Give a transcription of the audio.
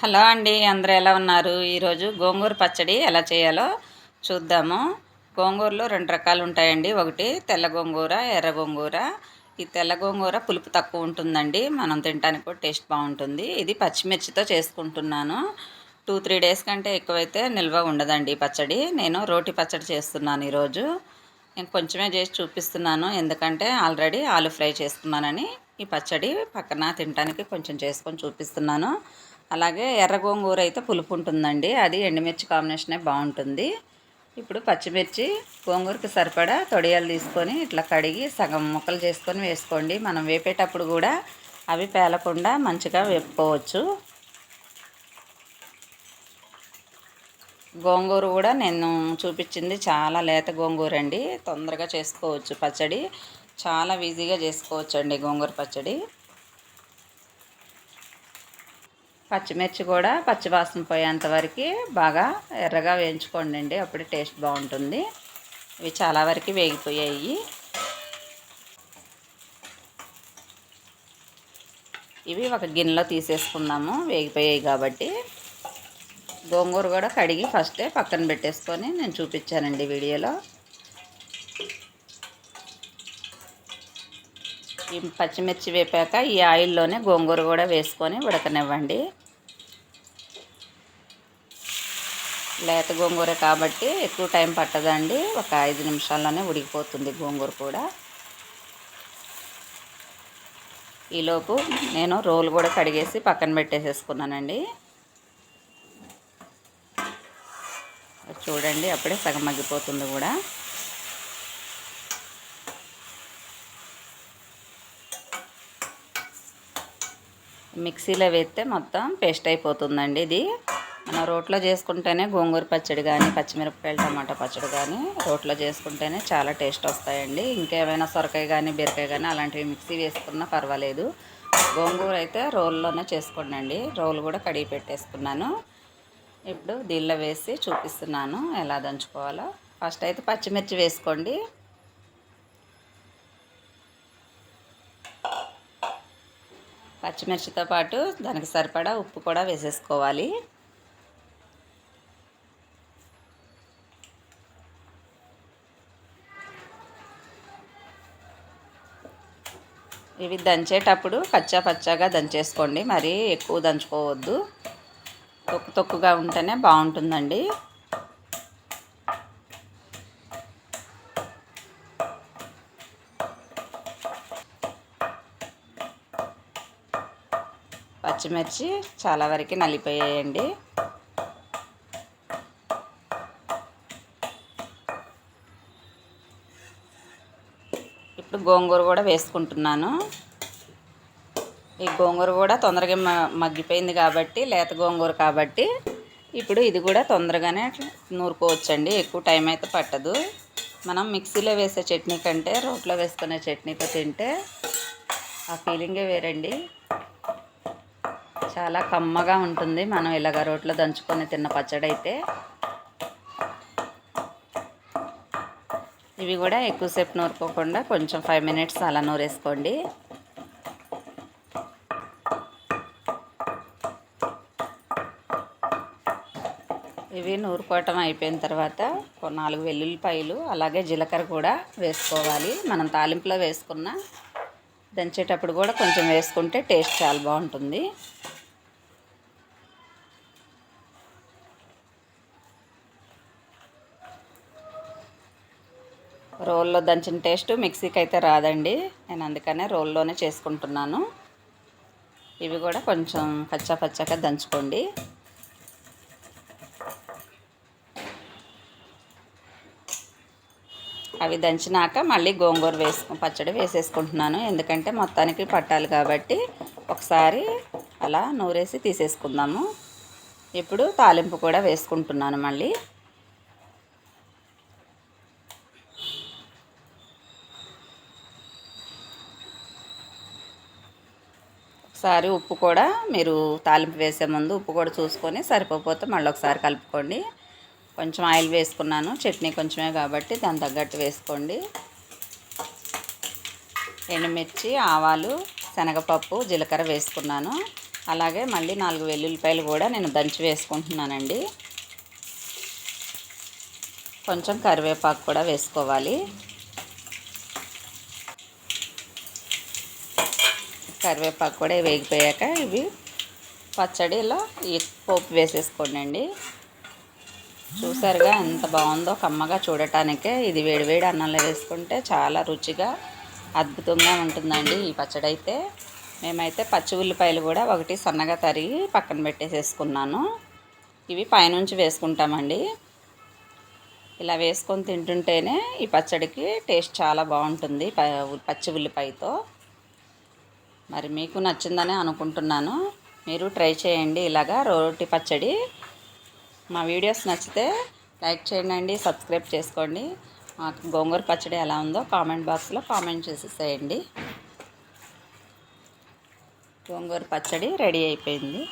Hello అండి, అందరూ ఎలా ఉన్నారు? ఈరోజు గోంగూర పచ్చడి ఎలా చేయాలో చూద్దాము. గోంగూరలో రెండు రకాలు ఉంటాయండి. ఒకటి తెల్ల గోంగూర, ఎర్ర గోంగూర. ఈ తెల్ల గోంగూర పులుపు తక్కువ ఉంటుందండి, మనం తినడానికి కూడా టేస్ట్ బాగుంటుంది. ఇది పచ్చిమిర్చితో చేసుకుంటున్నాను. 2-3 డేస్ కంటే ఎక్కువైతే నిల్వ ఉండదండి పచ్చడి. నేను రోటి పచ్చడి చేస్తున్నాను ఈరోజు. నేను కొంచెమే చేసి చూపిస్తున్నాను, ఎందుకంటే ఆల్రెడీ ఆలు ఫ్రై చేసుకున్నానని. ఈ పచ్చడి పక్కన తినడానికి కొంచెం చేసుకొని చూపిస్తున్నాను. అలాగే ఎర్ర గోంగూర అయితే పులుపు ఉంటుందండి, అది ఎండుమిర్చి కాంబినేషనే బాగుంటుంది. ఇప్పుడు పచ్చిమిర్చి గోంగూరకి సరిపడా తొడియాలు తీసుకొని ఇట్లా కడిగి సగం ముక్కలు చేసుకొని వేసుకోండి. మనం వేపేటప్పుడు కూడా అవి పేలకుండా మంచిగా వేపుకోవచ్చు. గోంగూర కూడా నేను చూపించింది చాలా లేత గోంగూర అండి, తొందరగా చేసుకోవచ్చు పచ్చడి. చాలా ఈజీగా చేసుకోవచ్చు అండి గోంగూర పచ్చడి. పచ్చిమిర్చి కూడా పచ్చివాసన పోయేంత వరకు బాగా ఎర్రగా వేయించుకోండి అండి, అప్పుడే టేస్ట్ బాగుంటుంది. ఇవి చాలా వరకు వేగిపోయాయి. ఇవి ఒక గిన్నెలో తీసేసుకుందాము, వేగిపోయాయి కాబట్టి. గోంగూర కూడా కడిగి ఫస్టే పక్కన పెట్టేసుకొని నేను చూపించానండి వీడియోలో. ఈ పచ్చిమిర్చి వేపాక ఈ ఆయిల్లోనే గోంగూర కూడా వేసుకొని ఉడకనివ్వండి. లేత గోంగూర కాబట్టి ఎక్కువ టైం పట్టదండి, ఒక 5 నిమిషాల్లోనే ఉడికిపోతుంది గోంగూర కూడా. ఈలోపు నేను రోలు కూడా కడిగేసి పక్కన పెట్టేసేసుకున్నానండి. చూడండి, అప్పుడే సగం మగ్గిపోతుంది కూడా. మిక్సీలో వేస్తే మొత్తం పేస్ట్ అయిపోతుందండి. ఇది మనం రోట్లో చేసుకుంటేనే గోంగూర పచ్చడి కానీ పచ్చిమిరపకాయలు టమాటా పచ్చడి కానీ రోట్లో చేసుకుంటేనే చాలా టేస్ట్ వస్తాయండి. ఇంకేమైనా సొరకాయ కానీ బీరకాయ కానీ అలాంటివి మిక్సీ వేసుకున్నా పర్వాలేదు. గోంగూర అయితే రోల్లోనే చేసుకోండి. రోలు కూడా కడిగి పెట్టేసుకున్నాను. ఇప్పుడు దీనిలో వేసి చూపిస్తున్నాను ఎలా దంచుకోవాలో. ఫస్ట్ అయితే పచ్చిమిర్చి వేసుకోండి. పచ్చిమిర్చితో పాటు దానికి సరిపడా ఉప్పు కూడా వేసేసుకోవాలి. ఇవి దంచేటప్పుడు కచ్చా పచ్చాగా దంచేసుకోండి, మరి ఎక్కువ దంచుకోవద్దు. తొక్కుగా ఉంటేనే బాగుంటుందండి. పచ్చిమిర్చి చాలా వరకు నలిపోయాయండి. ఇప్పుడు గోంగూర కూడా వేసుకుంటున్నాను. ఈ గోంగూర కూడా తొందరగా మగ్గిపోయింది కాబట్టి, లేత గోంగూర కాబట్టి ఇప్పుడు ఇది కూడా తొందరగానే నూరుకోవచ్చండి, ఎక్కువ టైం అయితే పట్టదు. మనం మిక్సీలో వేసే చట్నీ కంటే రోట్లో వేసుకునే చట్నీతో తింటే ఆ ఫీలింగే వేరండి. చాలా కమ్మగా ఉంటుంది మనం ఇలాగ రోట్లో దంచుకొని తిన్న పచ్చడి అయితే. ఇవి కూడా ఎక్కువసేపు నూరుకోకుండా కొంచెం 5 మినిట్స్ అలా నూరేసుకోండి. ఇవి నూరుకోవటం అయిపోయిన తర్వాత 4 వెల్లుల్లిపాయలు అలాగే జీలకర్ర కూడా వేసుకోవాలి. మనం తాలింపులో వేసుకున్న దంచేటప్పుడు కూడా కొంచెం వేసుకుంటే టేస్ట్ చాలా బాగుంటుంది. రోల్లో దంచిన టేస్ట్ మిక్సీకి అయితే రాదండి, నేను అందుకనే రోల్లోనే చేసుకుంటున్నాను. ఇవి కూడా కొంచెం పచ్చాగా దంచుకోండి. అవి దంచినాక మళ్ళీ గోంగూర పచ్చడి వేసేసుకుంటున్నాను, ఎందుకంటే మొత్తానికి పట్టాలి కాబట్టి ఒకసారి అలా నూరేసి తీసేసుకుందాము. ఇప్పుడు తాలింపు కూడా వేసుకుంటున్నాను మళ్ళీ. ఒకసారి ఉప్పు కూడా మీరు తాలింపు వేసే ముందు ఉప్పు కూడా చూసుకొని సరిపోతే మళ్ళీ ఒకసారి కలుపుకోండి. కొంచెం ఆయిల్ వేసుకున్నాను, చట్నీ కొంచెమే కాబట్టి దాని తగ్గట్టు వేసుకోండి. ఎండుమిర్చి, ఆవాలు, శనగపప్పు, జీలకర్ర వేసుకున్నాను. అలాగే మళ్ళీ 4 వెల్లుల్లిపాయలు కూడా నేను దంచి వేసుకుంటున్నానండి. కొంచెం కరివేపాకు కూడా వేసుకోవాలి. కరివేపాకు కూడా వేగిపోయాక ఇవి పచ్చడిలో ఈ పోపు వేసేసుకోండి. చూసారుగా ఎంత బాగుందో, కమ్మగా చూడటానికే. ఇది వేడివేడి అన్నంలో వేసుకుంటే చాలా రుచిగా అద్భుతంగా ఉంటుందండి ఈ పచ్చడి అయితే. మేమైతే పచ్చి ఉల్లిపాయలు కూడా ఒకటి సన్నగా తరిగి పక్కన పెట్టేసేసుకున్నాను. ఇవి పైనుంచి వేసుకుంటామండి. ఇలా వేసుకొని తింటుంటేనే ఈ పచ్చడికి టేస్ట్ చాలా బాగుంటుంది పచ్చి ఉల్లిపాయతో. మరి మీకు నచ్చిందని అనుకుంటున్నాను. మీరు ట్రై చేయండి ఇలాగా రోటి పచ్చడి. మా వీడియోస్ నచ్చితే లైక్ చేయండి, సబ్స్క్రైబ్ చేసుకోండి. మాకు గోంగూర పచ్చడి ఎలా ఉందో కామెంట్ బాక్స్లో కామెంట్ చేసేసేయండి. గోంగూర పచ్చడి రెడీ అయిపోయింది.